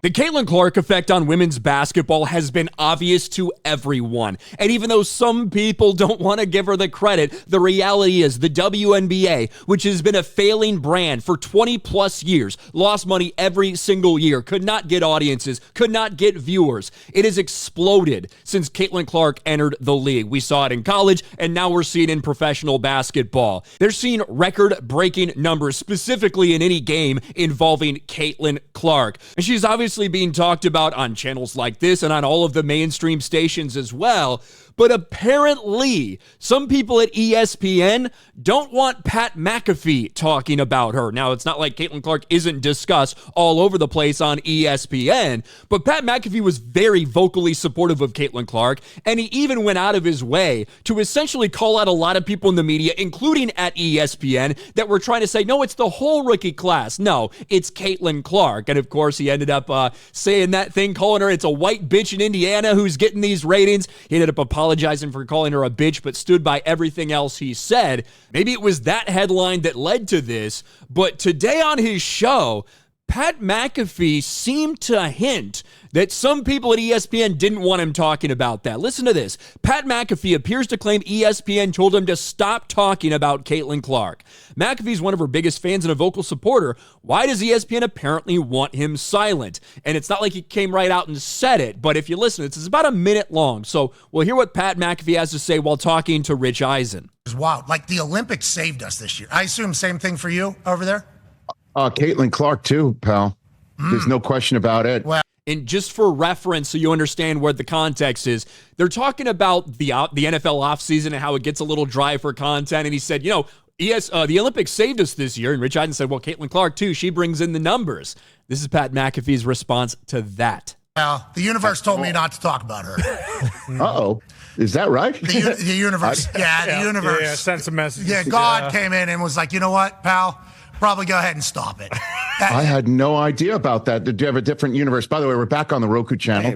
The Caitlin Clark effect on women's basketball has been obvious to everyone. And even though some people don't want to give her the credit, the reality is the WNBA, which has been a failing brand for 20 plus years, lost money every single year, could not get audiences, could not get viewers. It has exploded since Caitlin Clark entered the league. We saw it in college, and now we're seeing it in professional basketball. They're seeing record-breaking numbers, specifically in any game involving Caitlin Clark. And she's obviously being talked about on channels like this and on all of the mainstream stations as well. But apparently, some people at ESPN don't want Pat McAfee talking about her. Now, it's not like Caitlin Clark isn't discussed all over the place on ESPN, but Pat McAfee was very vocally supportive of Caitlin Clark, and he even went out of his way to essentially call out a lot of people in the media, including at ESPN, that were trying to say, no, it's the whole rookie class. No, it's Caitlin Clark. And of course, he ended up saying that thing, calling her, it's a white bitch in Indiana who's getting these ratings. He ended up apologizing for calling her a bitch, but stood by everything else he said. Maybe it was that headline that led to this, but today on his show, Pat McAfee seemed to hint that some people at ESPN didn't want him talking about that. Listen to this. Pat McAfee appears to claim ESPN told him to stop talking about Caitlin Clark. McAfee's one of her biggest fans and a vocal supporter. Why does ESPN apparently want him silent? And it's not like he came right out and said it, but if you listen, it's about a minute long. So we'll hear what Pat McAfee has to say while talking to Rich Eisen. It's wild. Like the Olympics saved us this year. I assume same thing for you over there? Caitlin Clark too, pal. There's no question about it. Well, and just for reference, so you understand where the context is, they're talking about the NFL offseason and how it gets a little dry for content. And he said, the Olympics saved us this year. And Rich Eisen said, well, Caitlin Clark too. She brings in the numbers. This is Pat McAfee's response to that. Well, the universe told me not to talk about her. Uh-oh. Is that right? The universe. The universe. Yeah, sent some messages. Yeah, God came in and was like, you know what, pal? Probably go ahead and stop it. I had no idea about that. Did you have a different universe? By the way, we're back on the Roku channel.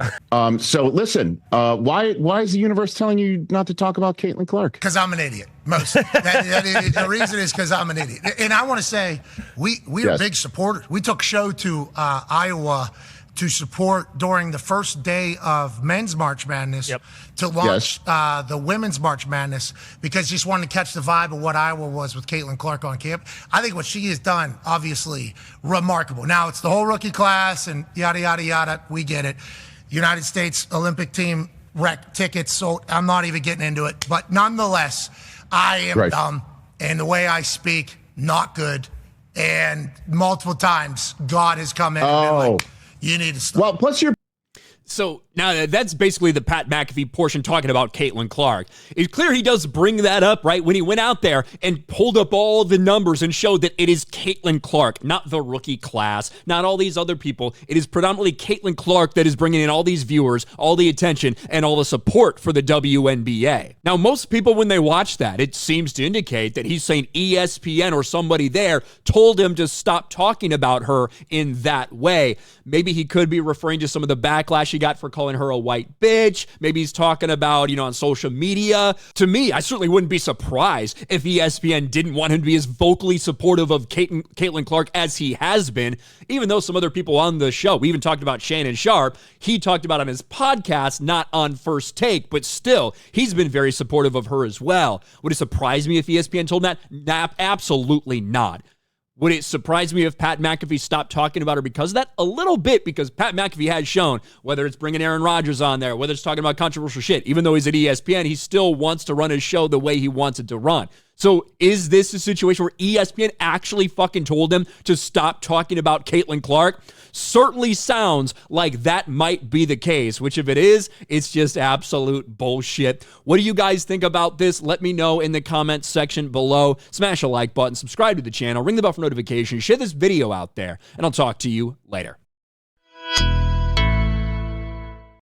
So listen, why is the universe telling you not to talk about Caitlin Clark? Because I'm an idiot. Mostly. The reason is because I'm an idiot. And I want to say, we are big supporters. We took a show to Iowa to support during the first day of men's March Madness to launch the women's March Madness because just wanted to catch the vibe of what Iowa was with Caitlin Clark on camp. I think what she has done, obviously, remarkable. Now, it's the whole rookie class and yada, yada, yada. We get it. United States Olympic team rec tickets sold. I'm not even getting into it. But nonetheless, I am dumb. And the way I speak, not good. And multiple times, God has come in and been like, you need to stop. Well, plus you're... So now that's basically the Pat McAfee portion talking about Caitlin Clark. It's clear he does bring that up, right? When he went out there and pulled up all the numbers and showed that it is Caitlin Clark, not the rookie class, not all these other people. It is predominantly Caitlin Clark that is bringing in all these viewers, all the attention, and all the support for the WNBA. Now, most people, when they watch that, it seems to indicate that he's saying ESPN or somebody there told him to stop talking about her in that way. Maybe he could be referring to some of the backlash he got for calling her a white bitch. Maybe he's talking about, on social media. To me, I certainly wouldn't be surprised if ESPN didn't want him to be as vocally supportive of Caitlin Clark as he has been, even though some other people on the show, we even talked about Shannon Sharp, he talked about on his podcast, not on First Take, but still, he's been very supportive of her as well. Would it surprise me if ESPN told him that? Absolutely not. Would it surprise me if Pat McAfee stopped talking about her because of that? A little bit, because Pat McAfee has shown, whether it's bringing Aaron Rodgers on there, whether it's talking about controversial shit, even though he's at ESPN, he still wants to run his show the way he wants it to run. So is this a situation where ESPN actually fucking told him to stop talking about Caitlin Clark? Certainly sounds like that might be the case, which if it is, it's just absolute bullshit. What do you guys think about this? Let me know in the comments section below. Smash a like button, subscribe to the channel, ring the bell for notifications, share this video out there, and I'll talk to you later.